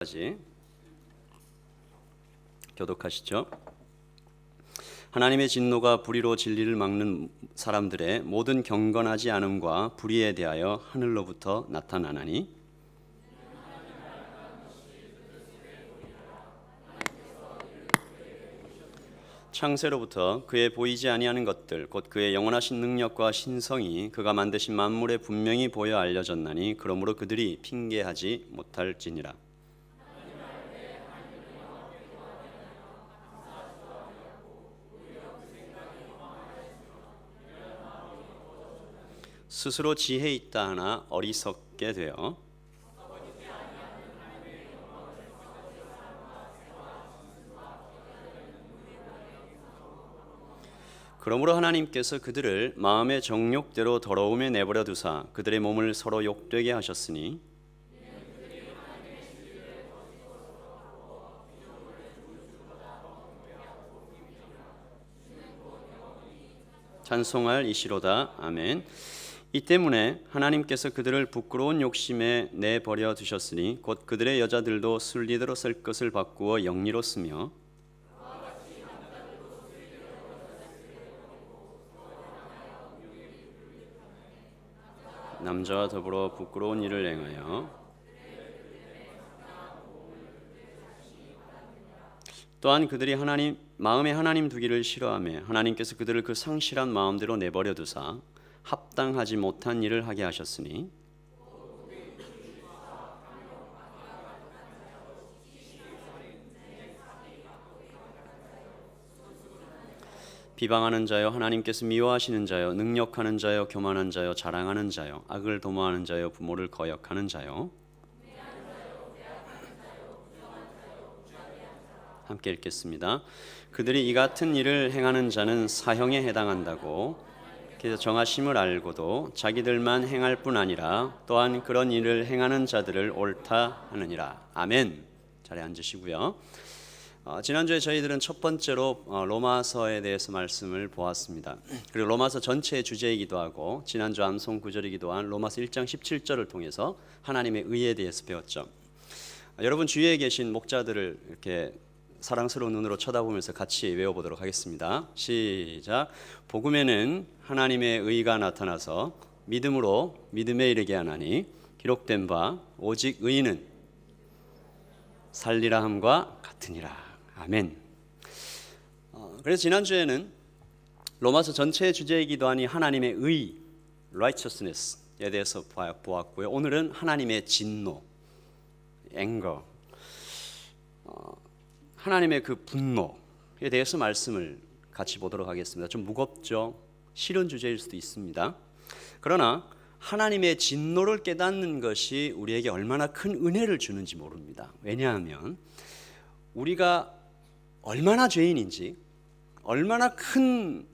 까지 교독하시죠. 하나님의 진노가 불의로 진리를 막는 사람들의 모든 경건하지 않음과 불의에 대하여 하늘로부터 나타나나니 창세로부터 그의 보이지 아니하는 것들 곧 그의 영원하신 능력과 신성이 그가 만드신 만물에 분명히 보여 알려졌나니 그러므로 그들이 핑계하지 못할지니라. 스스로 지혜 있다 하나 어리석게 되어 그러므로 하나님께서 그들을 마음의 정욕대로 더러움에 내버려 두사 그들의 몸을 서로 욕되게 하셨으니 찬송할 이시로다. 아멘. 이 때문에 하나님께서 그들을 부끄러운 욕심에 내버려 두셨으니 곧 그들의 여자들도 순리대로 쓸 것을 바꾸어 영리로 쓰며 남자와 더불어 부끄러운 일을 행하여 또한 그들이 마음에 하나님 두기를 싫어하며 하나님께서 그들을 그 상실한 마음대로 내버려 두사 합당하지 못한 일을 하게 하셨으니 비방하는 자요 하나님께서 미워하시는 자요 능욕하는 자요 교만한 자요 자랑하는 자요 악을 도모하는 자요 부모를 거역하는 자요. 함께 읽겠습니다. 그들이 이 같은 일을 행하는 자는 사형에 해당한다고 그래서 정하심을 알고도 자기들만 행할 뿐 아니라 또한 그런 일을 행하는 자들을 옳다 하느니라. 아멘. 자리에 앉으시고요. 지난주에 저희들은 첫 번째로 로마서에 대해서 말씀을 보았습니다. 그리고 로마서 전체의 주제이기도 하고 지난주 암송 구절이기도 한 로마서 1장 17절을 통해서 하나님의 의에 대해서 배웠죠. 여러분 주위에 계신 목자들을 이렇게 사랑스러운 눈으로 쳐다보면서 같이 외워보도록 하겠습니다. 시작. 복음에는 하나님의 의가 나타나서 믿음으로 믿음에 이르게 하나니 기록된 바 오직 의인은 살리라 함과 같으니라. 아멘. 그래서 지난주에는 로마서 전체의 주제이기도 하니 하나님의 의, righteousness에 대해서 보았고요. 오늘은 하나님의 진노, anger, 하나님의 그 분노에 대해서 말씀을 같이 보도록 하겠습니다. 좀 무겁죠? 싫은 주제일 수도 있습니다. 그러나 하나님의 진노를 깨닫는 것이 우리에게 얼마나 큰 은혜를 주는지 모릅니다. 왜냐하면 우리가 얼마나 죄인인지 얼마나 큰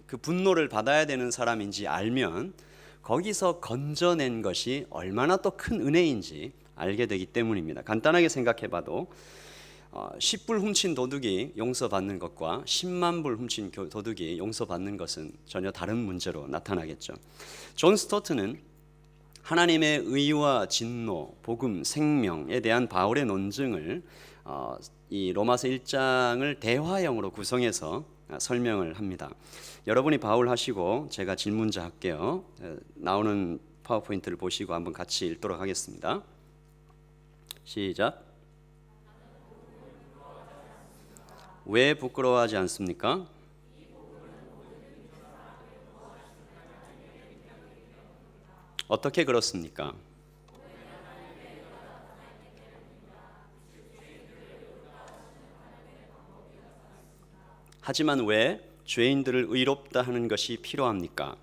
그 분노를 받아야 되는 사람인지 알면 거기서 건져낸 것이 얼마나 또 큰 은혜인지 알게 되기 때문입니다. 간단하게 생각해 봐도 10불 훔친 도둑이 용서받는 것과 10만 불 훔친 도둑이 용서받는 것은 전혀 다른 문제로 나타나겠죠. 존 스토트는 하나님의 의와 진노, 복음, 생명에 대한 바울의 논증을 이 로마서 1장을 대화형으로 구성해서 설명을 합니다. 여러분이 바울 하시고 제가 질문자 할게요. 나오는 파워포인트를 보시고 한번 같이 읽도록 하겠습니다. 시작. 왜 부끄러워하지 않습니까? 어떻게 그렇습니까? 하지만 왜 죄인들을 의롭다 하는 것이 필요합니까?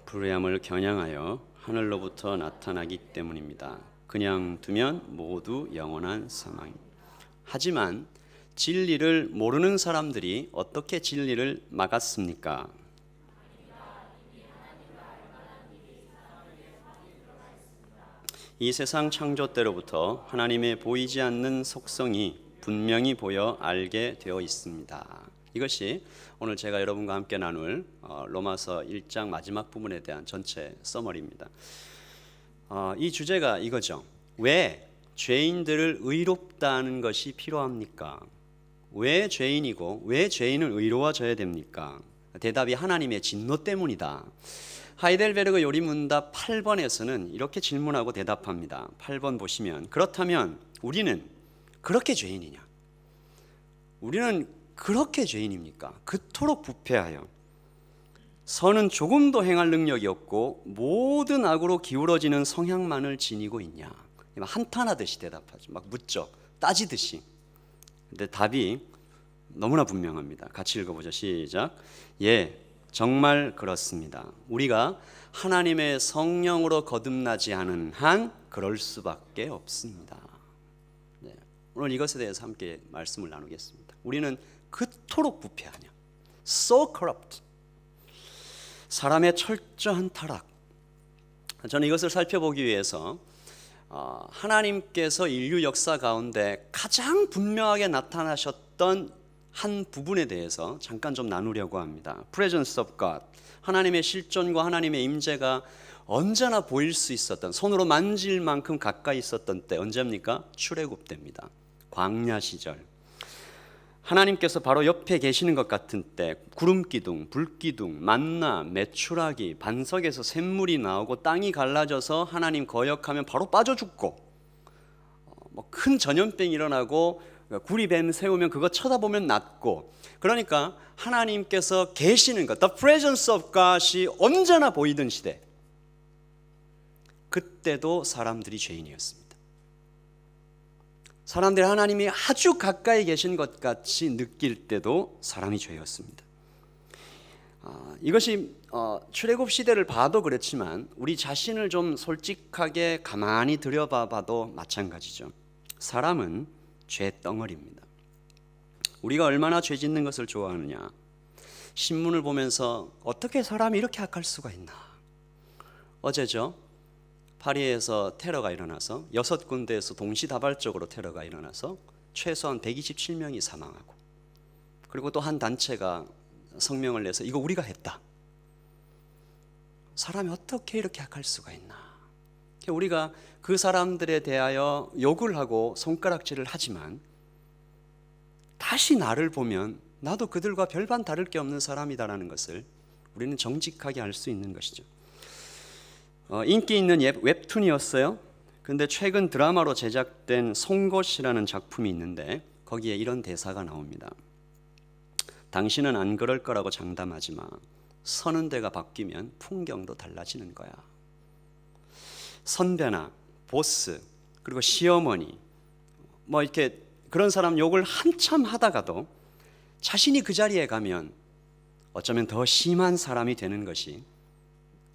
불의함을 겨냥하여 하늘로부터 나타나기 때문입니다. 그냥 두면 모두 영원한 사망입니다. 하지만 진리를 모르는 사람들이 어떻게 진리를 막았습니까? 이 세상 창조 때로부터 하나님의 보이지 않는 속성이 분명히 보여 알게 되어 있습니다. 이것이 오늘 제가 여러분과 함께 나눌 로마서 1장 마지막 부분에 대한 전체 서머리입니다. 이 주제가 이거죠. 왜 죄인들을 의롭다 하는 것이 필요합니까? 왜 죄인이고 왜 죄인은 의로워져야 됩니까? 대답이 하나님의 진노 때문이다. 하이델베르그 요리문답 8번에서는 이렇게 질문하고 대답합니다. 8번 보시면, 그렇다면 우리는 그렇게 죄인이냐? 우리는 그렇게 죄인입니까? 그토록 부패하여 선은 조금도 행할 능력이 없고 모든 악으로 기울어지는 성향만을 지니고 있냐? 한탄하듯이 대답하죠. 막 묻죠. 따지듯이. 근데 답이 너무나 분명합니다. 같이 읽어보죠. 시작. 예, 정말 그렇습니다. 우리가 하나님의 성령으로 거듭나지 않은 한 그럴 수밖에 없습니다. 네, 오늘 이것에 대해서 함께 말씀을 나누겠습니다. 우리는 그토록 부패하냐? So corrupt. 사람의 철저한 타락. 저는 이것을 살펴보기 위해서 하나님께서 인류 역사 가운데 가장 분명하게 나타나셨던 한 부분에 대해서 잠깐 좀 나누려고 합니다. Presence of God. 하나님의 실존과 하나님의 임재가 언제나 보일 수 있었던, 손으로 만질 만큼 가까이 있었던 때 언제입니까? 출애굽 때입니다. 광야 시절. 하나님께서 바로 옆에 계시는 것 같은 때 구름기둥, 불기둥, 만나, 메추라기, 반석에서 샘물이 나오고 땅이 갈라져서 하나님 거역하면 바로 빠져 죽고, 큰 전염병이 일어나고 구리뱀 세우면 그거 쳐다보면 낫고, 그러니까 하나님께서 계시는 것, The presence of God이 언제나 보이던 시대, 그때도 사람들이 죄인이었습니다. 사람들이 하나님이 아주 가까이 계신 것 같이 느낄 때도 사람이 죄였습니다. 이것이 출애굽 시대를 봐도 그렇지만 우리 자신을 좀 솔직하게 가만히 들여봐도 마찬가지죠. 사람은 죄 덩어리입니다. 우리가 얼마나 죄 짓는 것을 좋아하느냐. 신문을 보면서 어떻게 사람이 이렇게 악할 수가 있나. 어제죠. 파리에서 테러가 일어나서 6군데에서 동시다발적으로 테러가 일어나서 최소한 127명이 사망하고, 그리고 또 한 단체가 성명을 내서 이거 우리가 했다. 사람이 어떻게 이렇게 악할 수가 있나. 우리가 그 사람들에 대하여 욕을 하고 손가락질을 하지만 다시 나를 보면 나도 그들과 별반 다를 게 없는 사람이다라는 것을 우리는 정직하게 알 수 있는 것이죠. 인기 있는 웹툰이었어요. 근데 최근 드라마로 제작된 송곳이라는 작품이 있는데 거기에 이런 대사가 나옵니다. 당신은 안 그럴 거라고 장담하지 마. 서는 데가 바뀌면 풍경도 달라지는 거야. 선배나 보스, 그리고 시어머니, 이렇게 그런 사람 욕을 한참 하다가도 자신이 그 자리에 가면 어쩌면 더 심한 사람이 되는 것이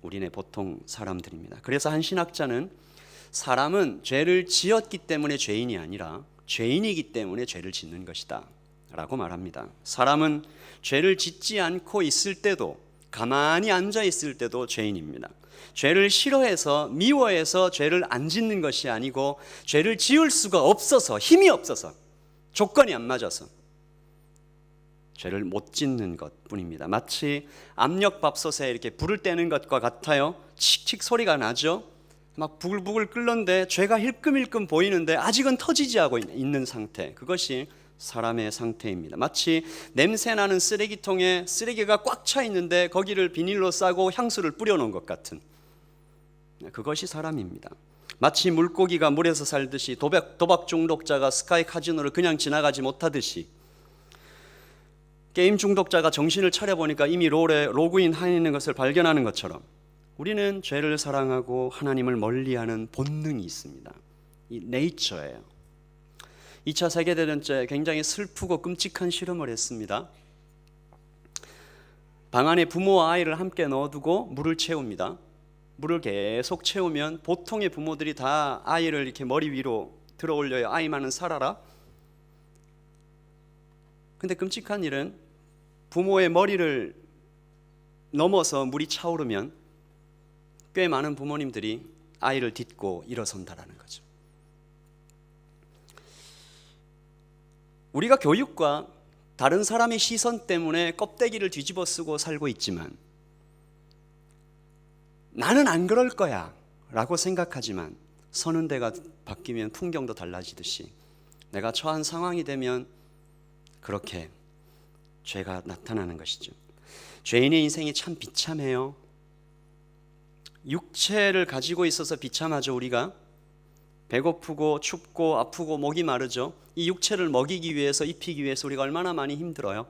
우리네 보통 사람들입니다. 그래서 한 신학자는 사람은 죄를 지었기 때문에 죄인이 아니라 죄인이기 때문에 죄를 짓는 것이다 라고 말합니다. 사람은 죄를 짓지 않고 있을 때도, 가만히 앉아 있을 때도 죄인입니다. 죄를 싫어해서, 미워해서 죄를 안 짓는 것이 아니고 죄를 지을 수가 없어서, 힘이 없어서, 조건이 안 맞아서 죄를 못 짓는 것뿐입니다. 마치 압력밥솥에 이렇게 불을 떼는 것과 같아요. 칙칙 소리가 나죠. 막 부글부글 끓는데 죄가 힐끔힐끔 보이는데 아직은 터지지 않고 있는 상태, 그것이 사람의 상태입니다. 마치 냄새나는 쓰레기통에 쓰레기가 꽉 차 있는데 거기를 비닐로 싸고 향수를 뿌려놓은 것 같은, 그것이 사람입니다. 마치 물고기가 물에서 살듯이, 도박 중독자가 스카이 카지노를 그냥 지나가지 못하듯이, 게임 중독자가 정신을 차려보니까 이미 롤에 로그인 하는 것을 발견하는 것처럼 우리는 죄를 사랑하고 하나님을 멀리하는 본능이 있습니다. 이 네이처예요. 2차 세계대전 때 굉장히 슬프고 끔찍한 실험을 했습니다. 방 안에 부모와 아이를 함께 넣어두고 물을 채웁니다. 물을 계속 채우면 보통의 부모들이 다 아이를 이렇게 머리 위로 들어 올려요. 아이만은 살아라. 근데 끔찍한 일은 부모의 머리를 넘어서 물이 차오르면 꽤 많은 부모님들이 아이를 딛고 일어선다라는 거죠. 우리가 교육과 다른 사람의 시선 때문에 껍데기를 뒤집어 쓰고 살고 있지만 나는 안 그럴 거야 라고 생각하지만 서는 데가 바뀌면 풍경도 달라지듯이 내가 처한 상황이 되면 그렇게 죄가 나타나는 것이죠. 죄인의 인생이 참 비참해요. 육체를 가지고 있어서 비참하죠. 우리가 배고프고 춥고 아프고 목이 마르죠. 이 육체를 먹이기 위해서 입히기 위해서 우리가 얼마나 많이 힘들어요.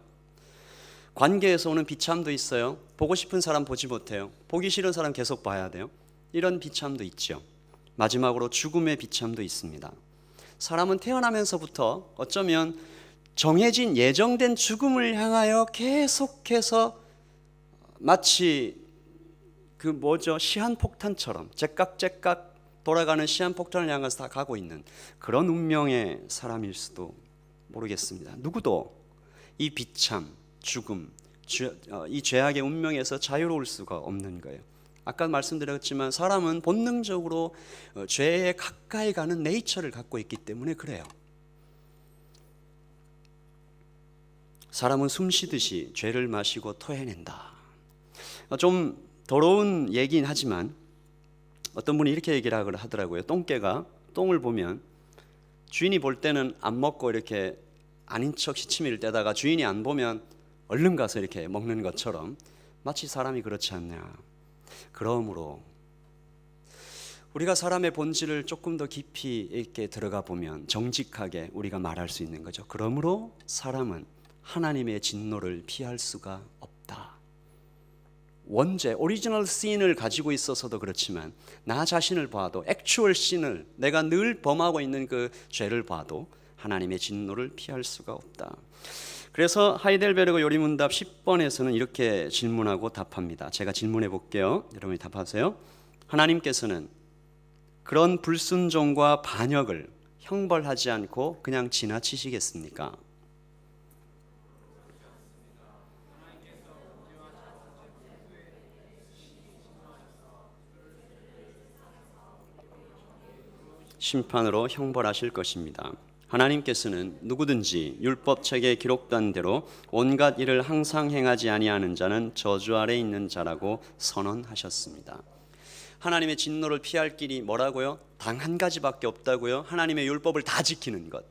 관계에서 오는 비참도 있어요. 보고 싶은 사람 보지 못해요. 보기 싫은 사람 계속 봐야 돼요. 이런 비참도 있죠. 마지막으로 죽음의 비참도 있습니다. 사람은 태어나면서부터 어쩌면 정해진 예정된 죽음을 향하여 계속해서 마치 시한폭탄처럼 째깍째깍 돌아가는 시한폭탄을 향해서 다 가고 있는 그런 운명의 사람일 수도 모르겠습니다. 누구도 이 비참, 죽음, 이 죄악의 운명에서 자유로울 수가 없는 거예요. 아까 말씀드렸지만 사람은 본능적으로 죄에 가까이 가는 네이처를 갖고 있기 때문에 그래요. 사람은 숨 쉬듯이 죄를 마시고 토해낸다. 좀 더러운 얘기긴 하지만 어떤 분이 이렇게 얘기를 하더라고요. 똥개가 똥을 보면 주인이 볼 때는 안 먹고 이렇게 아닌 척 시치미를 떼다가 주인이 안 보면 얼른 가서 이렇게 먹는 것처럼 마치 사람이 그렇지 않냐. 그러므로 우리가 사람의 본질을 조금 더 깊이 있게 들어가 보면 정직하게 우리가 말할 수 있는 거죠. 그러므로 사람은 하나님의 진노를 피할 수가 없다. 원죄, 오리지널 신을 가지고 있어서도 그렇지만 나 자신을 봐도 액추얼 신을 내가 늘 범하고 있는 그 죄를 봐도 하나님의 진노를 피할 수가 없다. 그래서 하이델베르그 요리문답 10번에서는 이렇게 질문하고 답합니다. 제가 질문해 볼게요. 여러분이 답하세요. 하나님께서는 그런 불순종과 반역을 형벌하지 않고 그냥 지나치시겠습니까? 심판으로 형벌하실 것입니다. 하나님께서는 누구든지 율법책에 기록된 대로 온갖 일을 항상 행하지 아니하는 자는 저주 아래 있는 자라고 선언하셨습니다. 하나님의 진노를 피할 길이 뭐라고요? 단 한 가지밖에 없다고요. 하나님의 율법을 다 지키는 것.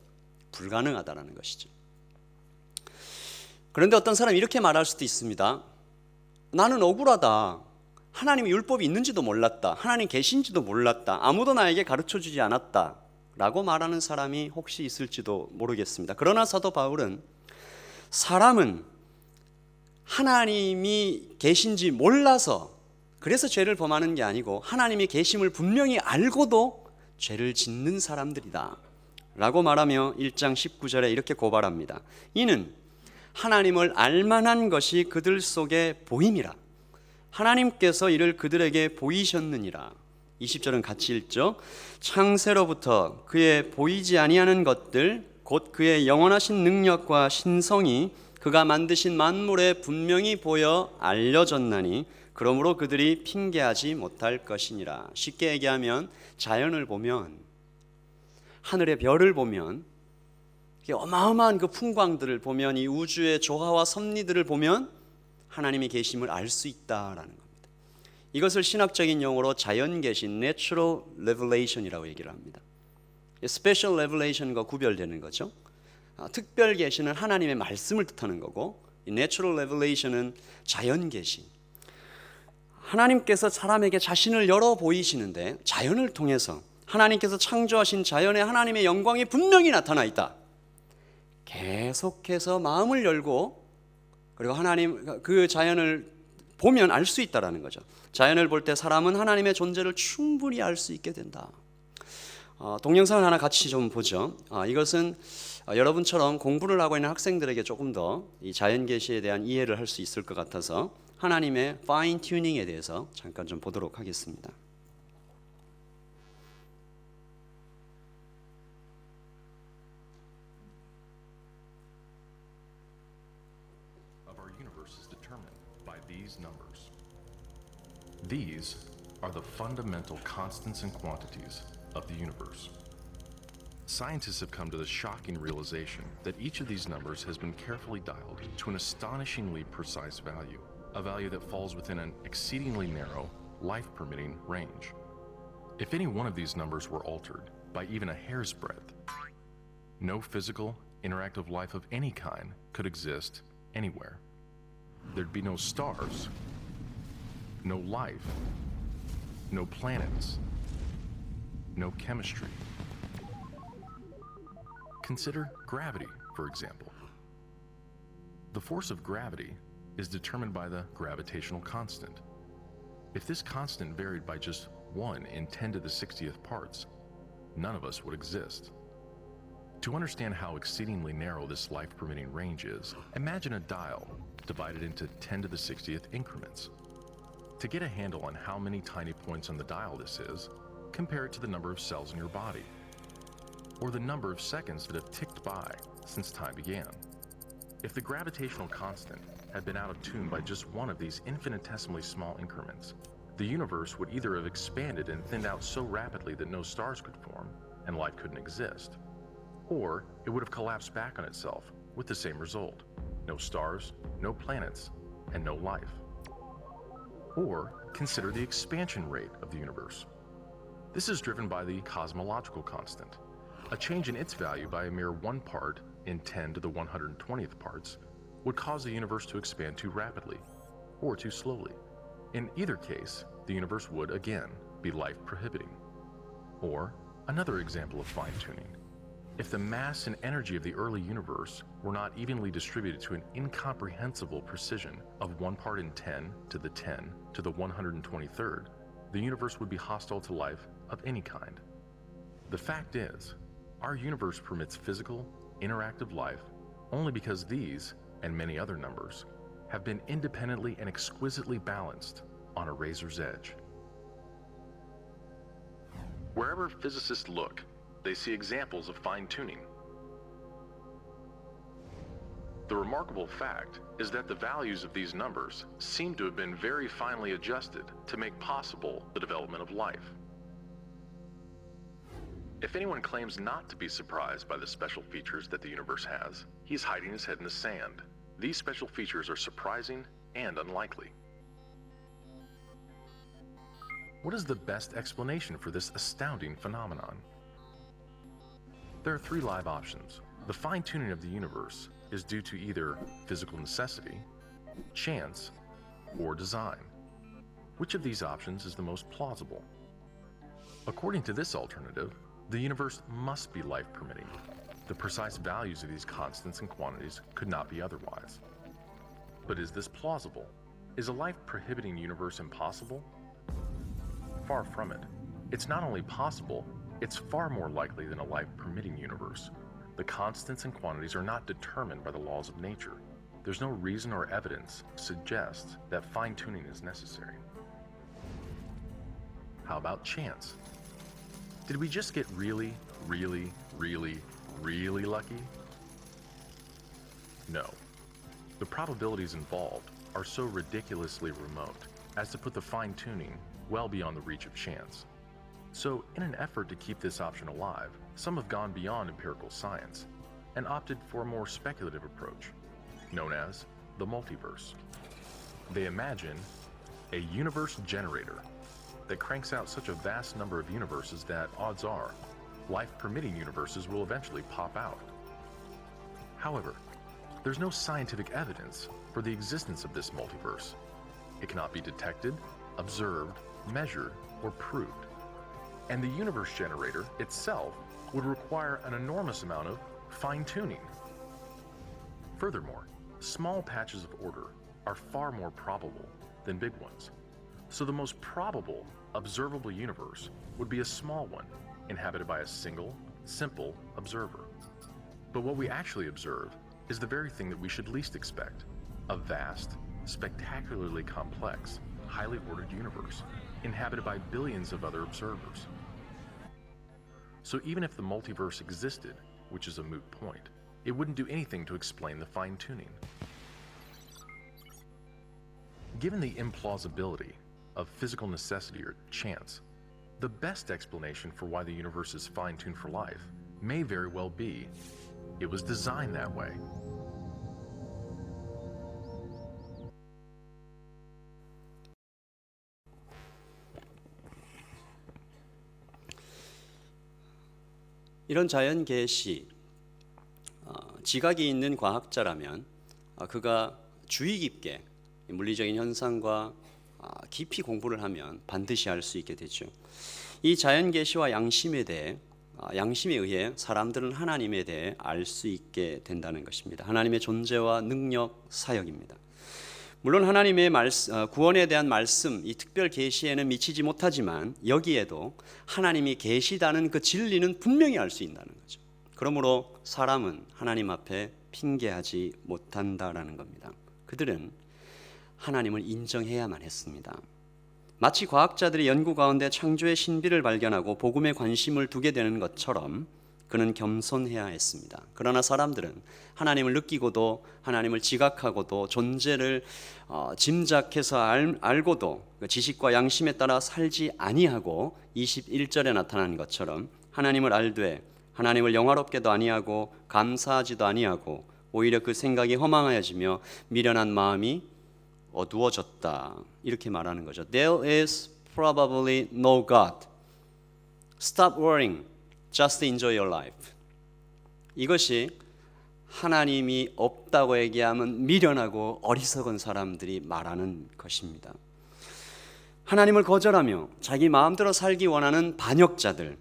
불가능하다라는 것이죠. 그런데 어떤 사람이 이렇게 말할 수도 있습니다. 나는 억울하다. 하나님의 율법이 있는지도 몰랐다. 하나님 계신지도 몰랐다. 아무도 나에게 가르쳐주지 않았다 라고 말하는 사람이 혹시 있을지도 모르겠습니다. 그러나 사도 바울은 사람은 하나님이 계신지 몰라서 그래서 죄를 범하는 게 아니고 하나님이 계심을 분명히 알고도 죄를 짓는 사람들이다 라고 말하며 1장 19절에 이렇게 고발합니다. 이는 하나님을 알만한 것이 그들 속에 보임이라. 하나님께서 이를 그들에게 보이셨느니라. 20절은 같이 읽죠. 창세로부터 그의 보이지 아니하는 것들 곧 그의 영원하신 능력과 신성이 그가 만드신 만물에 분명히 보여 알려졌나니 그러므로 그들이 핑계하지 못할 것이니라. 쉽게 얘기하면 자연을 보면 하늘의 별을 보면 어마어마한 그 풍광들을 보면 이 우주의 조화와 섭리들을 보면 하나님의 계심을 알 수 있다라는 겁니다. 이것을 신학적인 용어로 자연 계신 Natural Revelation이라고 얘기를 합니다. Special Revelation과 구별되는 거죠. 특별 계시는 하나님의 말씀을 뜻하는 거고 Natural Revelation은 자연 계시. 하나님께서 사람에게 자신을 열어 보이시는데 자연을 통해서 하나님께서 창조하신 자연에 하나님의 영광이 분명히 나타나 있다. 계속해서 마음을 열고 그리고 하나님 그 자연을 보면 알 수 있다라는 거죠. 자연을 볼 때 사람은 하나님의 존재를 충분히 알 수 있게 된다. 동영상을 하나 같이 좀 보죠. 이것은 여러분처럼 공부를 하고 있는 학생들에게 조금 더 이 자연 계시에 대한 이해를 할 수 있을 것 같아서 하나님의 파인 튜닝에 대해서 잠깐 좀 보도록 하겠습니다. These numbers. These are the fundamental constants and quantities of the universe. Scientists have come to the shocking realization that each of these numbers has been carefully dialed to an astonishingly precise value, a value that falls within an exceedingly narrow, life-permitting range. If any one of these numbers were altered by even a hair's breadth, no physical, interactive life of any kind could exist anywhere. There'd be no stars, no life, no planets, no chemistry. Consider gravity, for example. The force of gravity is determined by the gravitational constant. If this constant varied by just 1 in 10 to the 60th parts, none of us would exist. To understand how exceedingly narrow this life-permitting range is, imagine a dial divided into 10 to the 60th increments. To get a handle on how many tiny points on the dial this is, compare it to the number of cells in your body, or the number of seconds that have ticked by since time began. If the gravitational constant had been out of tune by just one of these infinitesimally small increments, the universe would either have expanded and thinned out so rapidly that no stars could form and life couldn't exist, or it would have collapsed back on itself with the same result: no stars, no planets, and no life. Or consider the expansion rate of the universe. This is driven by the cosmological constant. A change in its value by a mere 1 part in 10 to the 120th parts would cause the universe to expand too rapidly or too slowly. In either case, the universe would again be life prohibiting. Or another example of fine-tuning. If the mass and energy of the early universe were not evenly distributed to an incomprehensible precision of 1 part in 10 to the 10 to the 123rd, the universe would be hostile to life of any kind. The fact is, our universe permits physical, interactive life only because these, and many other numbers, have been independently and exquisitely balanced on a razor's edge. Wherever physicists look, they see examples of fine-tuning. The remarkable fact is that the values of these numbers seem to have been very finely adjusted to make possible the development of life. If anyone claims not to be surprised by the special features that the universe has, he's hiding his head in the sand. These special features are surprising and unlikely. What is the best explanation for this astounding phenomenon? There are 3 live options. The fine-tuning of the universe is due to either physical necessity, chance, or design. Which of these options is the most plausible? According to this alternative, the universe must be life-permitting. The precise values of these constants and quantities could not be otherwise. But is this plausible? Is a life-prohibiting universe impossible? Far from it. It's not only possible, it's far more likely than a life-permitting universe. The constants and quantities are not determined by the laws of nature. There's no reason or evidence to suggest that fine-tuning is necessary. How about chance? Did we just get really lucky? No. The probabilities involved are so ridiculously remote as to put the fine-tuning well beyond the reach of chance. So, in an effort to keep this option alive, some have gone beyond empirical science and opted for a more speculative approach, known as the multiverse. They imagine a universe generator that cranks out such a vast number of universes that, odds are, life-permitting universes will eventually pop out. However, there's no scientific evidence for the existence of this multiverse. It cannot be detected, observed, measured, or proved. And the universe generator itself would require an enormous amount of fine-tuning. Furthermore, small patches of order are far more probable than big ones. So the most probable observable universe would be a small one, inhabited by a single, simple observer. But what we actually observe is the very thing that we should least expect: a vast, spectacularly complex, highly ordered universe, inhabited by billions of other observers. So even if the multiverse existed, which is a moot point, it wouldn't do anything to explain the fine-tuning. Given the implausibility of physical necessity or chance, the best explanation for why the universe is fine-tuned for life may very well be. It was designed that way. 이런 자연 계시, 지각이 있는 과학자라면 그가 주의 깊게 물리적인 현상과 깊이 공부를 하면 반드시 알 수 있게 되죠. 이 자연 계시와 양심에 의해 사람들은 하나님에 대해 알 수 있게 된다는 것입니다. 하나님의 존재와 능력, 사역입니다. 물론 하나님의 구원에 대한 말씀, 이 특별 계시에는 미치지 못하지만 여기에도 하나님이 계시다는 그 진리는 분명히 알 수 있다는 거죠. 그러므로 사람은 하나님 앞에 핑계하지 못한다라는 겁니다. 그들은 하나님을 인정해야만 했습니다. 마치 과학자들이 연구 가운데 창조의 신비를 발견하고 복음에 관심을 두게 되는 것처럼 그는 겸손해야 했습니다. 그러나 사람들은 하나님을 느끼고도 하나님을 지각하고도 존재를 짐작해서 알고도 그 지식과 양심에 따라 살지 아니하고 21절에 나타난 것처럼 하나님을 알되 하나님을 영화롭게도 아니하고 감사하지도 아니하고 오히려 그 생각이 허망하여지며 미련한 마음이 어두워졌다. 이렇게 말하는 거죠. There is probably no God. Stop worrying. Just enjoy your life. 이것이 하나님이 없다고 얘기하면 미련하고 어리석은 사람들이 말하는 것입니다. 하나님을 거절하며 자기 마음대로 살기 원하는 반역자들.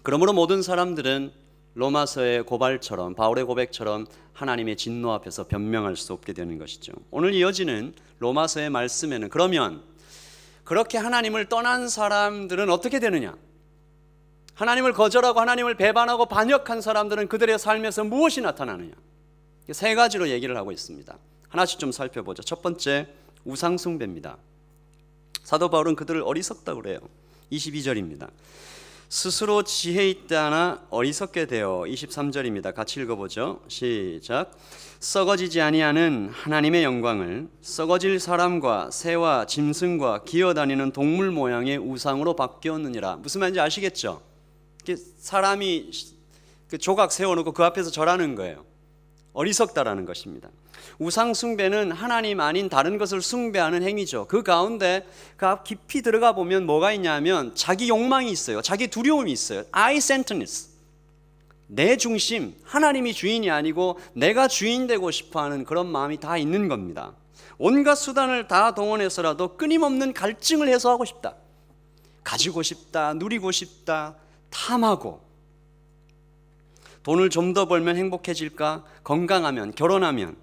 그러므로 모든 사람들은 로마서의 고발처럼 바울의 고백처럼 하나님의 진노 앞에서 변명할 수 없게 되는 것이죠. 오늘 이어지는 로마서의 말씀에는 그러면 그렇게 하나님을 떠난 사람들은 어떻게 되느냐? 하나님을 거절하고 하나님을 배반하고 반역한 사람들은 그들의 삶에서 무엇이 나타나느냐? 세 가지로 얘기를 하고 있습니다. 하나씩 좀 살펴보죠. 첫 번째, 우상 숭배입니다. 사도 바울은 그들을 어리석다고 그래요. 22절입니다. 스스로 지혜 있다나 어리석게 되어 23절입니다. 같이 읽어보죠. 시작. 썩어지지 아니하는 하나님의 영광을 썩어질 사람과 새와 짐승과 기어다니는 동물 모양의 우상으로 바뀌었느니라. 무슨 말인지 아시겠죠? 사람이 그 조각 세워놓고 그 앞에서 절하는 거예요. 어리석다라는 것입니다. 우상 숭배는 하나님 아닌 다른 것을 숭배하는 행위죠. 그 가운데 깊이 들어가 보면 뭐가 있냐면 자기 욕망이 있어요. 자기 두려움이 있어요. I-centeredness. 내 중심, 하나님이 주인이 아니고 내가 주인 되고 싶어하는 그런 마음이 다 있는 겁니다. 온갖 수단을 다 동원해서라도 끊임없는 갈증을 해소하고 싶다. 가지고 싶다, 누리고 싶다, 탐하고 돈을 좀 더 벌면 행복해질까? 건강하면, 결혼하면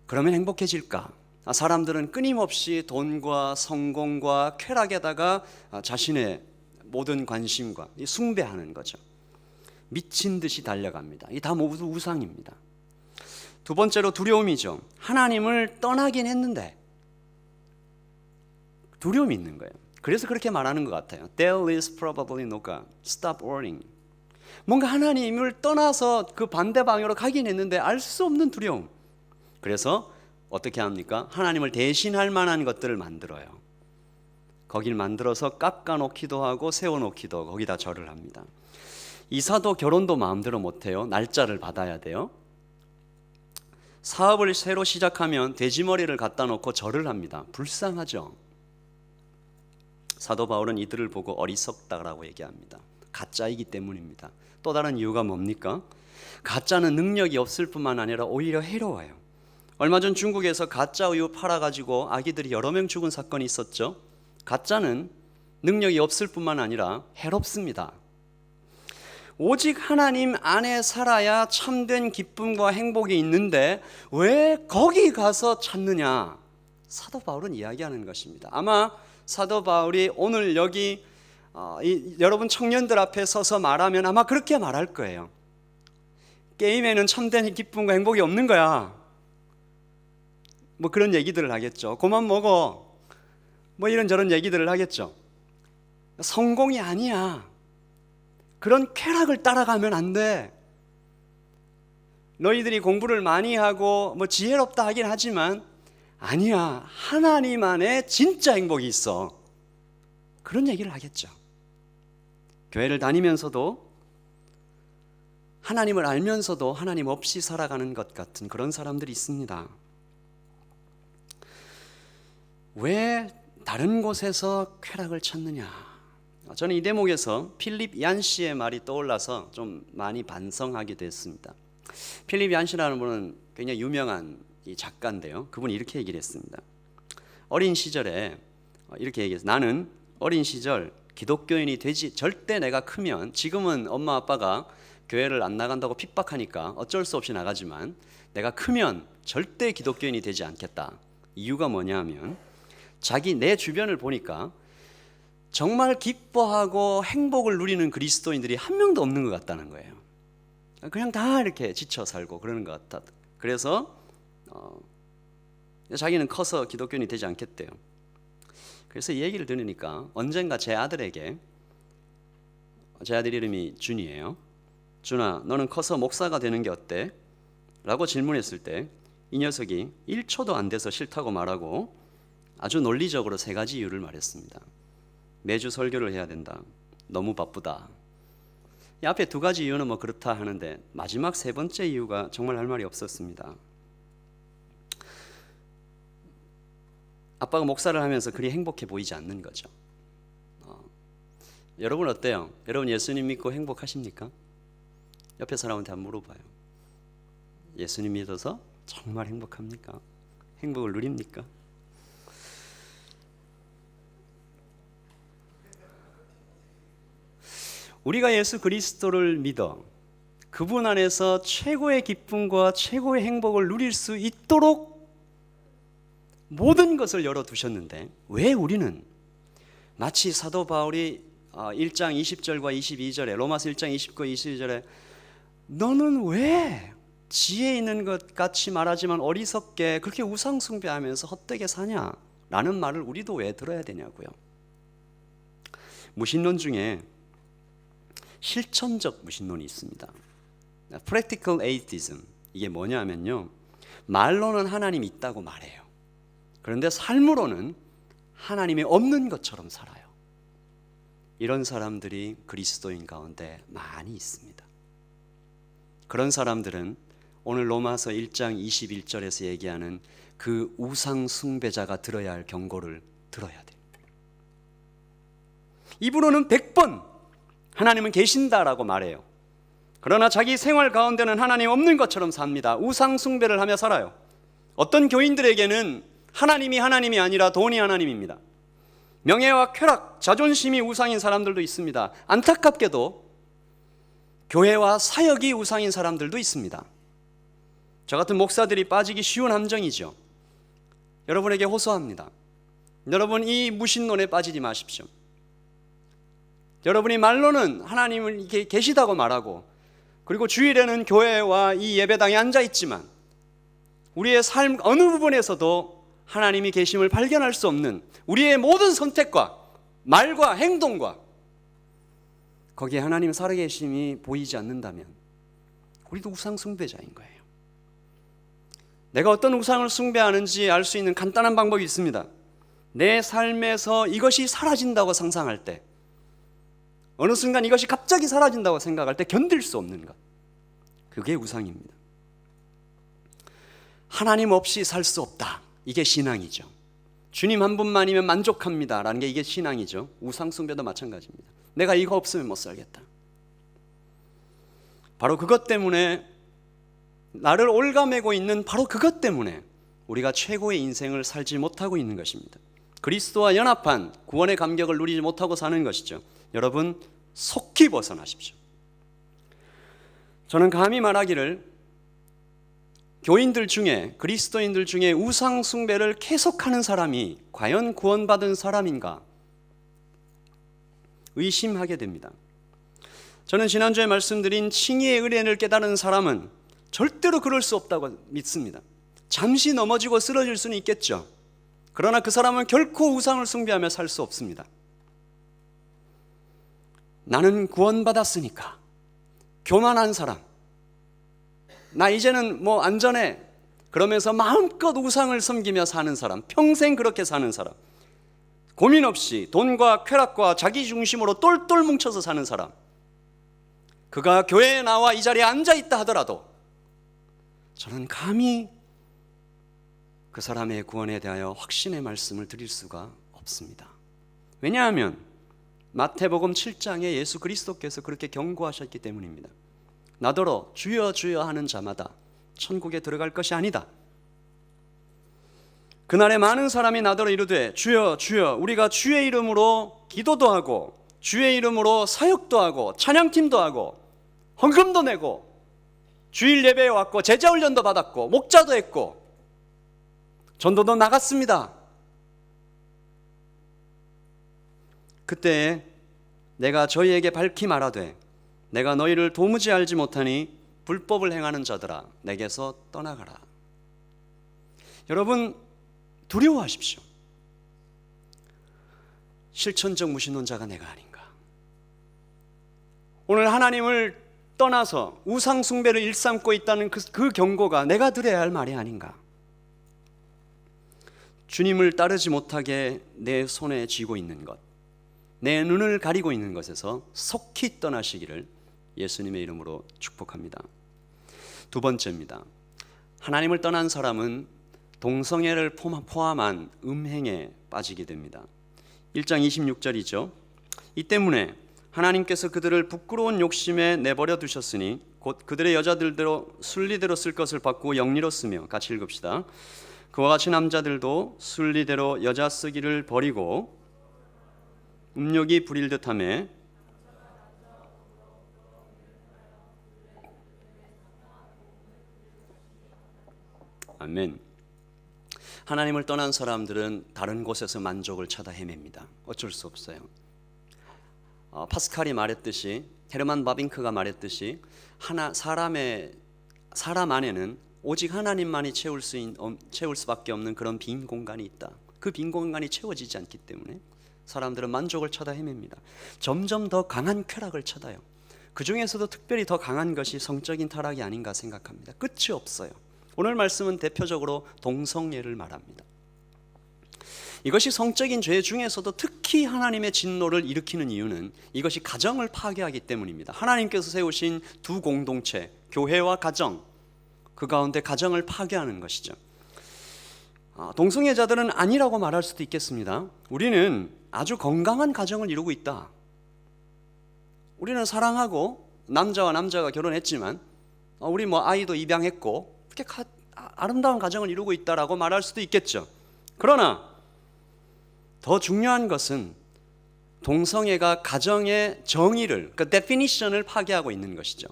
그러면 행복해질까? 사람들은 끊임없이 돈과 성공과 쾌락에다가 자신의 모든 관심과 숭배하는 거죠. 미친 듯이 달려갑니다. 이게 다 모두 우상입니다. 두 번째로 두려움이죠. 하나님을 떠나긴 했는데 두려움이 있는 거예요. 그래서 그렇게 말하는 것 같아요. There is probably no God. Stop worrying. 뭔가 하나님을 떠나서 그 반대 방향으로 가긴 했는데 알 수 없는 두려움. 그래서 어떻게 합니까? 하나님을 대신할 만한 것들을 만들어요. 거길 만들어서 깎아놓기도 하고 세워놓기도 하고 거기다 절을 합니다. 이사도 결혼도 마음대로 못해요. 날짜를 받아야 돼요. 사업을 새로 시작하면 돼지머리를 갖다 놓고 절을 합니다. 불쌍하죠. 사도 바울은 이들을 보고 어리석다라고 얘기합니다. 가짜이기 때문입니다. 또 다른 이유가 뭡니까? 가짜는 능력이 없을 뿐만 아니라 오히려 해로워요. 얼마 전 중국에서 가짜 우유 팔아가지고 아기들이 여러 명 죽은 사건이 있었죠. 가짜는 능력이 없을 뿐만 아니라 해롭습니다. 오직 하나님 안에 살아야 참된 기쁨과 행복이 있는데 왜 거기 가서 찾느냐? 사도 바울은 이야기하는 것입니다. 아마 사도 바울이 오늘 여기 여러분 청년들 앞에 서서 말하면 아마 그렇게 말할 거예요. 게임에는 참된 기쁨과 행복이 없는 거야. 뭐 그런 얘기들을 하겠죠. 그만 먹어. 뭐 이런저런 얘기들을 하겠죠. 성공이 아니야. 그런 쾌락을 따라가면 안 돼. 너희들이 공부를 많이 하고 뭐 지혜롭다 하긴 하지만 아니야. 하나님 안에 진짜 행복이 있어. 그런 얘기를 하겠죠. 교회를 다니면서도 하나님을 알면서도 하나님 없이 살아가는 것 같은 그런 사람들이 있습니다. 왜 다른 곳에서 쾌락을 찾느냐? 저는 이 대목에서 필립 얀시의 말이 떠올라서 좀 많이 반성하게 됐습니다. 필립 얀시라는 분은 굉장히 유명한 이 작가인데요. 그분이 이렇게 얘기를 했습니다. 어린 시절에 이렇게 얘기했어요. 나는 어린 시절 기독교인이 되지, 절대 내가 크면, 지금은 엄마 아빠가 교회를 안 나간다고 핍박하니까 어쩔 수 없이 나가지만 내가 크면 절대 기독교인이 되지 않겠다. 이유가 뭐냐 하면 내 주변을 보니까 정말 기뻐하고 행복을 누리는 그리스도인들이 한 명도 없는 것 같다는 거예요. 그냥 다 이렇게 지쳐 살고 그러는 것 같다. 그래서 자기는 커서 기독교인이 되지 않겠대요. 그래서 이 얘기를 들으니까 언젠가 제 아들에게, 제 아들 이름이 준이에요. 준아, 너는 커서 목사가 되는 게 어때? 라고 질문했을 때 이 녀석이 1초도 안 돼서 싫다고 말하고 아주 논리적으로 3가지 이유를 말했습니다. 매주 설교를 해야 된다. 너무 바쁘다. 이 앞에 2가지 이유는 뭐 그렇다 하는데 마지막 3번째 이유가 정말 할 말이 없었습니다. 아빠가 목사를 하면서 그리 행복해 보이지 않는 거죠. 여러분 어때요? 여러분 예수님 믿고 행복하십니까? 옆에 사람한테 한번 물어봐요. 예수님 믿어서 정말 행복합니까? 행복을 누립니까? 우리가 예수 그리스도를 믿어 그분 안에서 최고의 기쁨과 최고의 행복을 누릴 수 있도록 모든 것을 열어두셨는데 왜 우리는 마치 사도 바울이 1장 20절과 22절에 로마서 1장 29, 22절에 너는 왜 지혜 있는 것 같이 말하지만 어리석게 그렇게 우상숭배하면서 헛되게 사냐? 라는 말을 우리도 왜 들어야 되냐고요. 무신론 중에 실천적 무신론이 있습니다. Practical atheism, 이게 뭐냐 하면요, 말로는 하나님이 있다고 말해요. 그런데 삶으로는 하나님이 없는 것처럼 살아요. 이런 사람들이 그리스도인 가운데 많이 있습니다. 그런 사람들은 오늘 로마서 1장 21절에서 얘기하는 그 우상 숭배자가 들어야 할 경고를 들어야 돼요. 입으로는 100번 하나님은 계신다라고 말해요. 그러나 자기 생활 가운데는 하나님 없는 것처럼 삽니다. 우상 숭배를 하며 살아요. 어떤 교인들에게는 하나님이 아니라 돈이 하나님입니다. 명예와 쾌락, 자존심이 우상인 사람들도 있습니다. 안타깝게도 교회와 사역이 우상인 사람들도 있습니다. 저 같은 목사들이 빠지기 쉬운 함정이죠. 여러분에게 호소합니다. 여러분 이 무신론에 빠지지 마십시오. 여러분이 말로는 하나님을 이렇게 계시다고 말하고 그리고 주일에는 교회와 이 예배당에 앉아 있지만 우리의 삶 어느 부분에서도 하나님이 계심을 발견할 수 없는 우리의 모든 선택과 말과 행동과 거기에 하나님 살아계심이 보이지 않는다면 우리도 우상 숭배자인 거예요. 내가 어떤 우상을 숭배하는지 알 수 있는 간단한 방법이 있습니다. 내 삶에서 이것이 사라진다고 상상할 때, 어느 순간 이것이 갑자기 사라진다고 생각할 때 견딜 수 없는 것, 그게 우상입니다. 하나님 없이 살 수 없다, 이게 신앙이죠. 주님 한 분만이면 만족합니다 라는 게 이게 신앙이죠. 우상 숭배도 마찬가지입니다. 내가 이거 없으면 못 살겠다. 바로 그것 때문에, 나를 올가매고 있는 바로 그것 때문에 우리가 최고의 인생을 살지 못하고 있는 것입니다. 그리스도와 연합한 구원의 감격을 누리지 못하고 사는 것이죠. 여러분 속히 벗어나십시오. 저는 감히 말하기를 교인들 중에, 그리스도인들 중에 우상 숭배를 계속하는 사람이 과연 구원받은 사람인가 의심하게 됩니다. 저는 지난주에 말씀드린 칭의의 의뢰를 깨달은 사람은 절대로 그럴 수 없다고 믿습니다. 잠시 넘어지고 쓰러질 수는 있겠죠. 그러나 그 사람은 결코 우상을 숭배하며 살 수 없습니다. 나는 구원받았으니까 교만한 사람, 나 이제는 뭐 안전해 그러면서 마음껏 우상을 섬기며 사는 사람, 평생 그렇게 사는 사람, 고민 없이 돈과 쾌락과 자기 중심으로 똘똘 뭉쳐서 사는 사람, 그가 교회에 나와 이 자리에 앉아있다 하더라도 저는 감히 그 사람의 구원에 대하여 확신의 말씀을 드릴 수가 없습니다. 왜냐하면 마태복음 7장에 예수 그리스도께서 그렇게 경고하셨기 때문입니다. 나더러 주여 주여 하는 자마다 천국에 들어갈 것이 아니다. 그날에 많은 사람이 나더러 이르되 주여 주여 우리가 주의 이름으로 기도도 하고 주의 이름으로 사역도 하고 찬양팀도 하고 헌금도 내고 주일 예배에 왔고 제자 훈련도 받았고 목자도 했고 전도도 나갔습니다. 그때 내가 저희에게 밝히 말하되 내가 너희를 도무지 알지 못하니 불법을 행하는 자들아 내게서 떠나가라. 여러분 두려워하십시오. 실천적 무신론자가 내가 아닌가. 오늘 하나님을 떠나서 우상 숭배를 일삼고 있다는 그 경고가 내가 들어야 할 말이 아닌가. 주님을 따르지 못하게 내 손에 쥐고 있는 것, 내 눈을 가리고 있는 것에서 속히 떠나시기를 예수님의 이름으로 축복합니다. 두 번째입니다. 하나님을 떠난 사람은 동성애를 포함한 음행에 빠지게 됩니다. 1장 26절이죠. 이 때문에 하나님께서 그들을 부끄러운 욕심에 내버려 두셨으니 곧 그들의 여자들대로 순리대로 쓸 것을 바꾸고 영리로 쓰며, 같이 읽읍시다. 그와 같이 남자들도 순리대로 여자 쓰기를 버리고 음욕이 부릴 듯하며 아멘. 하나님을 떠난 사람들은 다른 곳에서 만족을 찾아 헤맵니다. 어쩔 수 없어요. 파스칼이 말했듯이, 헤르만 바빙크가 말했듯이 사람 안에는 오직 하나님만이 채울 수밖에 없는 그런 빈 공간이 있다. 그 빈 공간이 채워지지 않기 때문에 사람들은 만족을 찾아 헤맵니다. 점점 더 강한 쾌락을 찾아요. 그 중에서도 특별히 더 강한 것이 성적인 타락이 아닌가 생각합니다. 끝이 없어요. 오늘 말씀은 대표적으로 동성애를 말합니다. 이것이 성적인 죄 중에서도 특히 하나님의 진노를 일으키는 이유는 이것이 가정을 파괴하기 때문입니다. 하나님께서 세우신 두 공동체, 교회와 가정, 그 가운데 가정을 파괴하는 것이죠. 동성애자들은 아니라고 말할 수도 있겠습니다. 우리는 아주 건강한 가정을 이루고 있다. 우리는 사랑하고 남자와 남자가 결혼했지만 우리 아이도 입양했고 그렇게 아름다운 가정을 이루고 있다라고 말할 수도 있겠죠. 그러나 더 중요한 것은 동성애가 가정의 정의를, 그러니까 definition을 파괴하고 있는 것이죠.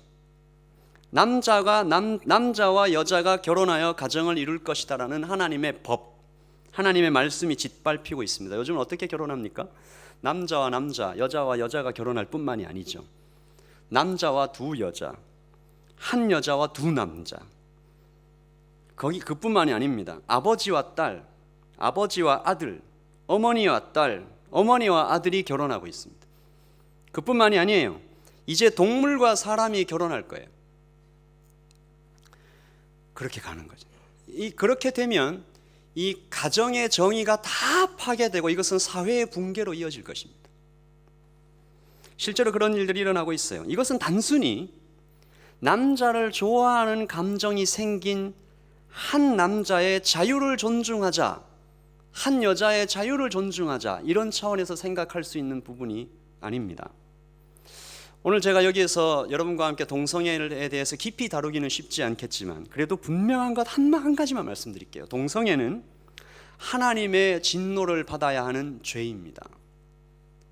남자와 여자가 결혼하여 가정을 이룰 것이다라는 하나님의 법, 하나님의 말씀이 짓밟히고 있습니다. 요즘 어떻게 결혼합니까? 남자와 남자, 여자와 여자가 결혼할 뿐만이 아니죠. 남자와 두 여자, 한 여자와 두 남자. 그뿐만이 아닙니다. 아버지와 딸, 아버지와 아들, 어머니와 딸, 어머니와 아들이 결혼하고 있습니다. 그뿐만이 아니에요. 이제 동물과 사람이 결혼할 거예요. 그렇게 가는 거죠. 그렇게 되면 이 가정의 정의가 다 파괴되고 이것은 사회의 붕괴로 이어질 것입니다. 실제로 그런 일들이 일어나고 있어요. 이것은 단순히 남자를 좋아하는 감정이 생긴 한 남자의 자유를 존중하자, 한 여자의 자유를 존중하자, 이런 차원에서 생각할 수 있는 부분이 아닙니다. 오늘 제가 여기에서 여러분과 함께 동성애에 대해서 깊이 다루기는 쉽지 않겠지만 그래도 분명한 것 한 가지만 말씀드릴게요. 동성애는 하나님의 진노를 받아야 하는 죄입니다.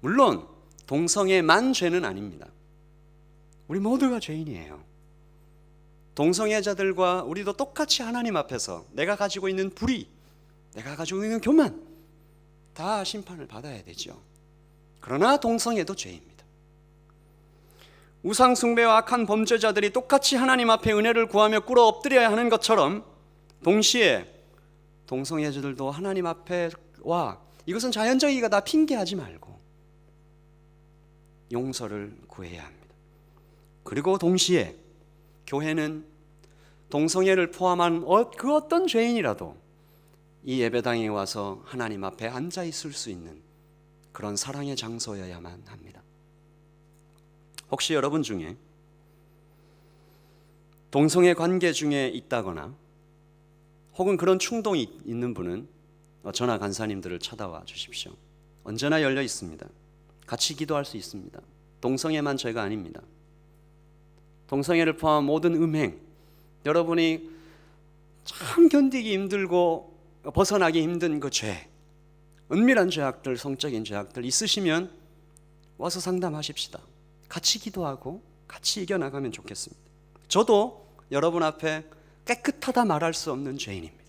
물론 동성애만 죄는 아닙니다. 우리 모두가 죄인이에요. 동성애자들과 우리도 똑같이 하나님 앞에서 내가 가지고 있는 불의, 내가 가지고 있는 교만 다 심판을 받아야 되죠. 그러나 동성애도 죄입니다. 우상숭배와 악한 범죄자들이 똑같이 하나님 앞에 은혜를 구하며 꿇어 엎드려야 하는 것처럼 동시에 동성애자들도 하나님 앞에 와, 이것은 자연적이가 다 핑계하지 말고 용서를 구해야 합니다. 그리고 동시에 교회는 동성애를 포함한 그 어떤 죄인이라도 이 예배당에 와서 하나님 앞에 앉아 있을 수 있는 그런 사랑의 장소여야만 합니다. 혹시 여러분 중에 동성애 관계 중에 있다거나 혹은 그런 충동이 있는 분은 저나 간사님들을 찾아와 주십시오. 언제나 열려 있습니다. 같이 기도할 수 있습니다. 동성애만 죄가 아닙니다. 동성애를 포함한 모든 음행, 여러분이 참 견디기 힘들고 벗어나기 힘든 그 죄, 은밀한 죄악들, 성적인 죄악들 있으시면 와서 상담하십시다. 같이 기도하고 같이 이겨나가면 좋겠습니다. 저도 여러분 앞에 깨끗하다 말할 수 없는 죄인입니다.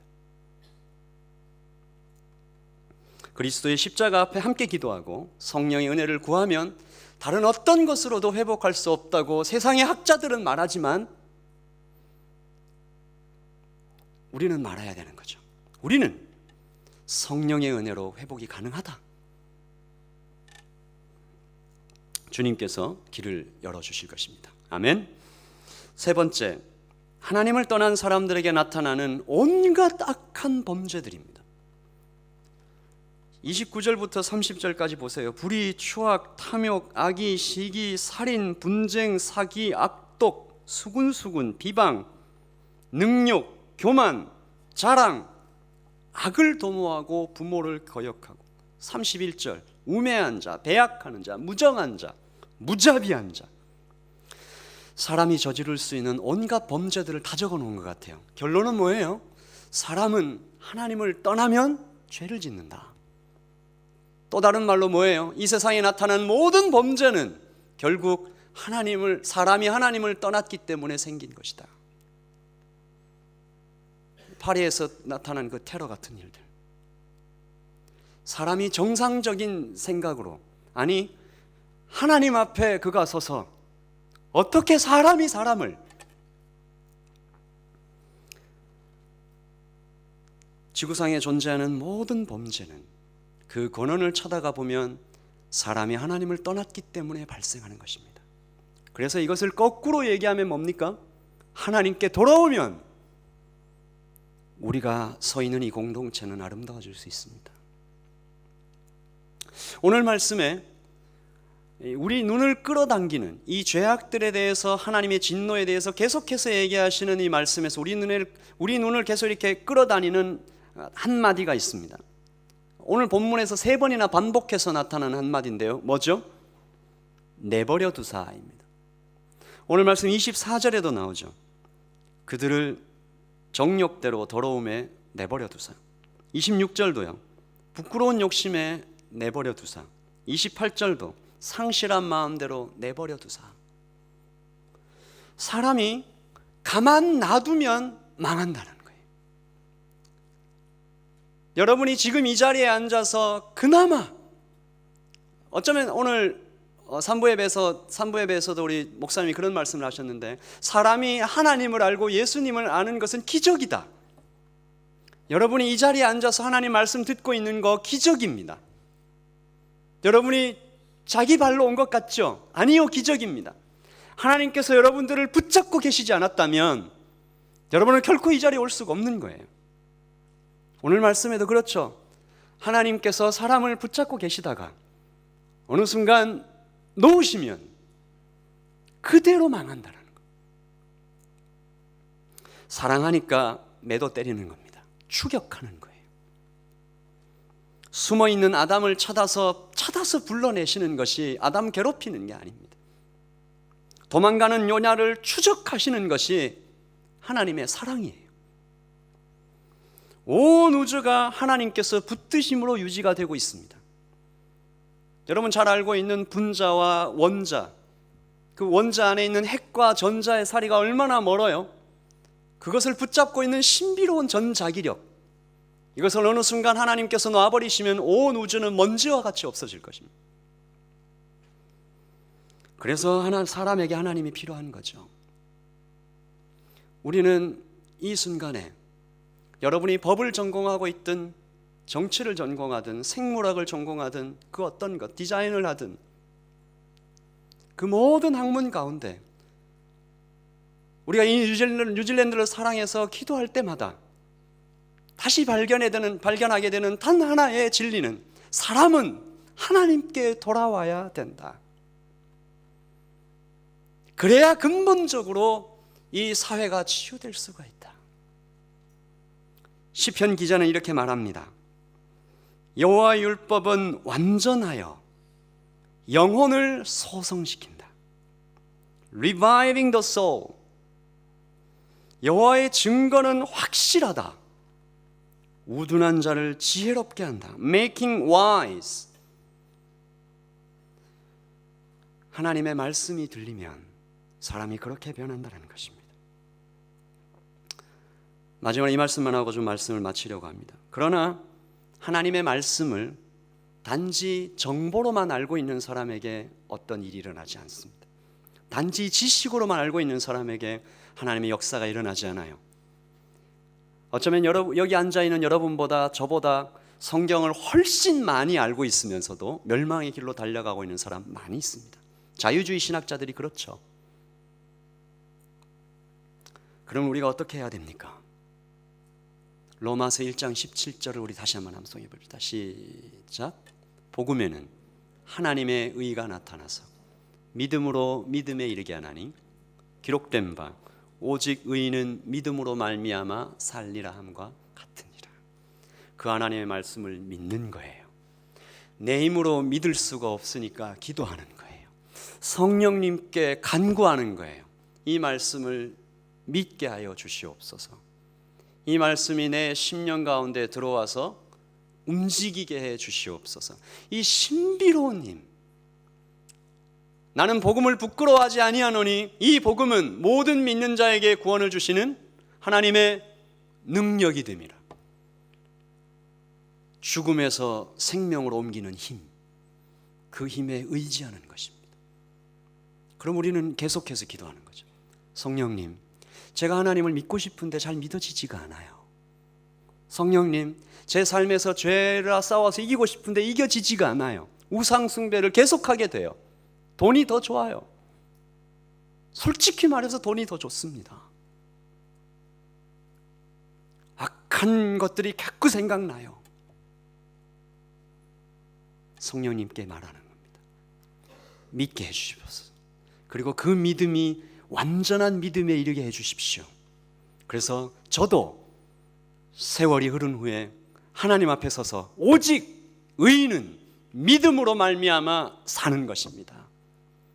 그리스도의 십자가 앞에 함께 기도하고 성령의 은혜를 구하면 다른 어떤 것으로도 회복할 수 없다고 세상의 학자들은 말하지만 우리는 말아야 되는 거죠. 우리는 성령의 은혜로 회복이 가능하다. 주님께서 길을 열어주실 것입니다. 아멘. 세 번째, 하나님을 떠난 사람들에게 나타나는 온갖 악한 범죄들입니다. 29절부터 30절까지 보세요. 불의, 추악, 탐욕, 악의, 시기, 살인, 분쟁, 사기, 악독, 수군수군, 비방, 능욕, 교만, 자랑, 악을 도모하고 부모를 거역하고. 31절, 우매한 자, 배약하는 자, 무정한 자, 무자비한 자. 사람이 저지를 수 있는 온갖 범죄들을 다 적어 놓은 것 같아요. 결론은 뭐예요? 사람은 하나님을 떠나면 죄를 짓는다. 또 다른 말로 뭐예요? 이 세상에 나타난 모든 범죄는 결국 사람이 하나님을 떠났기 때문에 생긴 것이다. 파리에서 나타난 그 테러 같은 일들, 사람이 정상적인 생각으로, 아니 하나님 앞에 그가 서서 어떻게 사람이 사람을, 지구상에 존재하는 모든 범죄는 그 근원을 찾아가 보면 사람이 하나님을 떠났기 때문에 발생하는 것입니다. 그래서 이것을 거꾸로 얘기하면 뭡니까? 하나님께 돌아오면 우리가 서 있는 이 공동체는 아름다워질 수 있습니다. 오늘 말씀에 우리 눈을 끌어당기는 이 죄악들에 대해서, 하나님의 진노에 대해서 계속해서 얘기하시는 이 말씀에서 우리 눈을 계속 이렇게 끌어다니는 한마디가 있습니다. 오늘 본문에서 3번이나 반복해서 나타나는 한마디인데요. 뭐죠? 내버려 두사입니다. 오늘 말씀 24절에도 나오죠. 그들을 정욕대로 더러움에 내버려 두사. 26절도요. 부끄러운 욕심에 내버려 두사. 28절도 상실한 마음대로 내버려 두사. 사람이 가만 놔두면 망한다는 거예요. 여러분이 지금 이 자리에 앉아서 그나마, 어쩌면 오늘 3부 예배에서도 우리 목사님이 그런 말씀을 하셨는데, 사람이 하나님을 알고 예수님을 아는 것은 기적이다. 여러분이 이 자리에 앉아서 하나님 말씀 듣고 있는 거 기적입니다. 여러분이 자기 발로 온 것 같죠? 아니요, 기적입니다. 하나님께서 여러분들을 붙잡고 계시지 않았다면 여러분은 결코 이 자리에 올 수가 없는 거예요. 오늘 말씀에도 그렇죠. 하나님께서 사람을 붙잡고 계시다가 어느 순간 놓으시면 그대로 망한다는 거. 사랑하니까 매도 때리는 겁니다. 추격하는 거예요. 숨어있는 아담을 찾아서 불러내시는 것이 아담 괴롭히는 게 아닙니다. 도망가는 요냐를 추적하시는 것이 하나님의 사랑이에요. 온 우주가 하나님께서 붙드심으로 유지가 되고 있습니다. 여러분 잘 알고 있는 분자와 원자, 그 원자 안에 있는 핵과 전자의 사이가 얼마나 멀어요? 그것을 붙잡고 있는 신비로운 전자기력, 이것을 어느 순간 하나님께서 놔버리시면 온 우주는 먼지와 같이 없어질 것입니다. 그래서 사람에게 하나님이 필요한 거죠. 우리는 이 순간에 여러분이 법을 전공하고 있든 정치를 전공하든 생물학을 전공하든 그 어떤 것, 디자인을 하든 그 모든 학문 가운데 우리가 이 뉴질랜드를 사랑해서 기도할 때마다 다시 발견하게 되는 단 하나의 진리는, 사람은 하나님께 돌아와야 된다. 그래야 근본적으로 이 사회가 치유될 수가 있다. 시편 기자는 이렇게 말합니다. 여호와의 율법은 완전하여 영혼을 소성시킨다. Reviving the soul. 여호와의 증거는 확실하다. 우둔한 자를 지혜롭게 한다. Making wise. 하나님의 말씀이 들리면 사람이 그렇게 변한다는 것입니다. 마지막으로 이 말씀만 하고 좀 말씀을 마치려고 합니다. 그러나 하나님의 말씀을 단지 정보로만 알고 있는 사람에게 어떤 일이 일어나지 않습니다. 단지 지식으로만 알고 있는 사람에게 하나님의 역사가 일어나지 않아요. 어쩌면 여기 앉아있는 여러분보다 저보다 성경을 훨씬 많이 알고 있으면서도 멸망의 길로 달려가고 있는 사람 많이 있습니다. 자유주의 신학자들이 그렇죠. 그럼 우리가 어떻게 해야 됩니까? 로마서 1장 17절을 우리 다시 한번 함송해 봅시다. 시작. 복음에는 하나님의 의가 나타나서 믿음으로 믿음에 이르게 하나니 기록된 바 오직 의인은 믿음으로 말미암아 살리라 함과 같으니라. 그 하나님의 말씀을 믿는 거예요. 내 힘으로 믿을 수가 없으니까 기도하는 거예요. 성령님께 간구하는 거예요. 이 말씀을 믿게 하여 주시옵소서. 이 말씀이 내 심령 가운데 들어와서 움직이게 해 주시옵소서. 이 신비로운 힘, 나는 복음을 부끄러워하지 아니하노니 이 복음은 모든 믿는 자에게 구원을 주시는 하나님의 능력이 됨이라. 죽음에서 생명으로 옮기는 힘, 그 힘에 의지하는 것입니다. 그럼 우리는 계속해서 기도하는 거죠. 성령님, 제가 하나님을 믿고 싶은데 잘 믿어지지가 않아요. 성령님, 제 삶에서 죄라 싸워서 이기고 싶은데 이겨지지가 않아요. 우상 숭배를 계속하게 돼요. 돈이 더 좋아요. 솔직히 말해서 돈이 더 좋습니다. 악한 것들이 자꾸 생각나요. 성령님께 말하는 겁니다. 믿게 해주십시오. 그리고 그 믿음이 완전한 믿음에 이르게 해주십시오. 그래서 저도 세월이 흐른 후에 하나님 앞에 서서 오직 의인은 믿음으로 말미암아 사는 것입니다.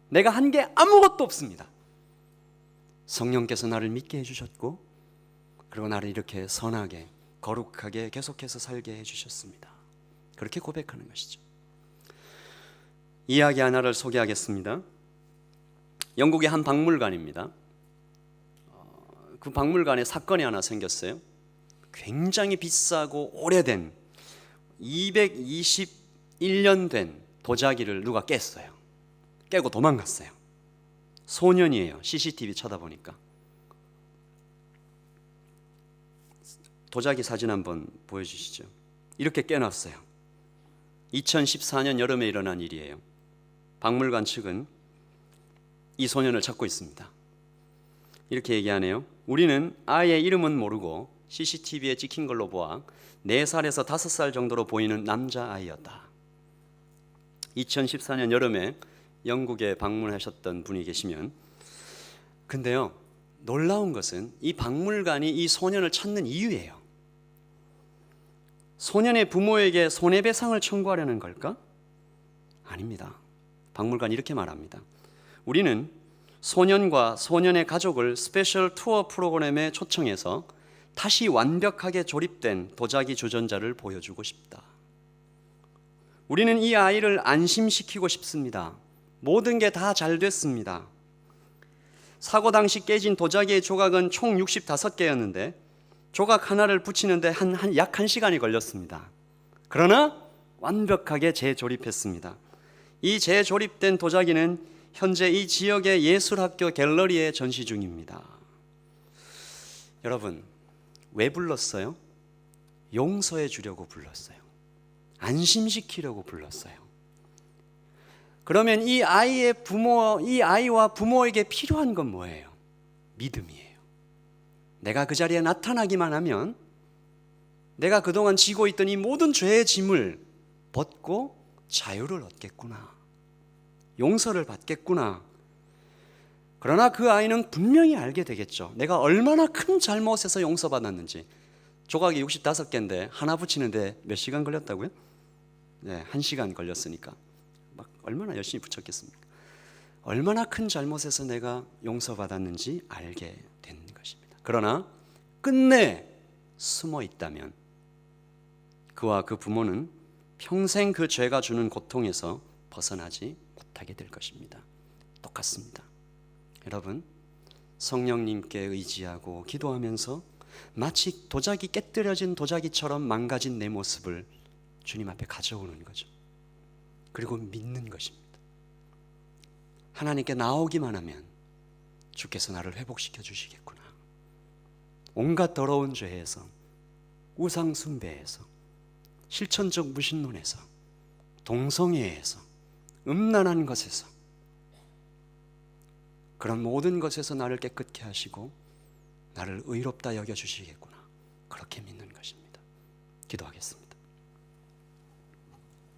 내가 한 게 아무것도 없습니다. 성령께서 나를 믿게 해주셨고 그리고 나를 이렇게 선하게 거룩하게 계속해서 살게 해주셨습니다. 그렇게 고백하는 것이죠. 이야기 하나를 소개하겠습니다. 영국의 한 박물관입니다. 그 박물관에 사건이 하나 생겼어요. 굉장히 비싸고 오래된 221년 된 도자기를 누가 깼어요. 깨고 도망갔어요. 소년이에요. CCTV 쳐다보니까. 도자기 사진 한번 보여주시죠. 이렇게 깨놨어요. 2014년 여름에 일어난 일이에요. 박물관 측은 이 소년을 찾고 있습니다. 이렇게 얘기하네요. 우리는 아이의 이름은 모르고 CCTV에 찍힌 걸로 보아 4살에서 5살 정도로 보이는 남자아이였다. 2014년 여름에 영국에 방문하셨던 분이 계시면, 근데요, 놀라운 것은 이 박물관이 이 소년을 찾는 이유예요. 소년의 부모에게 손해배상을 청구하려는 걸까? 아닙니다. 박물관이 이렇게 말합니다. 우리는 소년과 소년의 가족을 스페셜 투어 프로그램에 초청해서 다시 완벽하게 조립된 도자기 주전자를 보여주고 싶다. 우리는 이 아이를 안심시키고 싶습니다. 모든 게 다 잘 됐습니다. 사고 당시 깨진 도자기의 조각은 총 65개였는데 조각 하나를 붙이는데 약 1시간이 걸렸습니다. 그러나 완벽하게 재조립했습니다. 이 재조립된 도자기는 현재 이 지역의 예술학교 갤러리에 전시 중입니다. 여러분, 왜 불렀어요? 용서해 주려고 불렀어요. 안심시키려고 불렀어요. 그러면 이 아이와 부모에게 필요한 건 뭐예요? 믿음이에요. 내가 그 자리에 나타나기만 하면 내가 그동안 지고 있던 이 모든 죄의 짐을 벗고 자유를 얻겠구나. 용서를 받겠구나. 그러나 그 아이는 분명히 알게 되겠죠. 내가 얼마나 큰 잘못에서 용서받았는지. 조각이 65개인데 하나 붙이는데 몇 시간 걸렸다고요? 네, 1시간 걸렸으니까 막 얼마나 열심히 붙였겠습니까? 얼마나 큰 잘못에서 내가 용서받았는지 알게 된 것입니다. 그러나 끝내 숨어 있다면 그와 그 부모는 평생 그 죄가 주는 고통에서 벗어나지 못하게 될 것입니다. 똑같습니다. 여러분, 성령님께 의지하고 기도하면서 마치 도자기 깨뜨려진 도자기처럼 망가진 내 모습을 주님 앞에 가져오는 거죠. 그리고 믿는 것입니다. 하나님께 나오기만 하면 주께서 나를 회복시켜 주시겠구나. 온갖 더러운 죄에서, 우상 숭배에서, 실천적 무신론에서, 동성애에서, 음란한 것에서, 그런 모든 것에서 나를 깨끗게 하시고 나를 의롭다 여겨 주시겠구나. 그렇게 믿는 것입니다. 기도하겠습니다.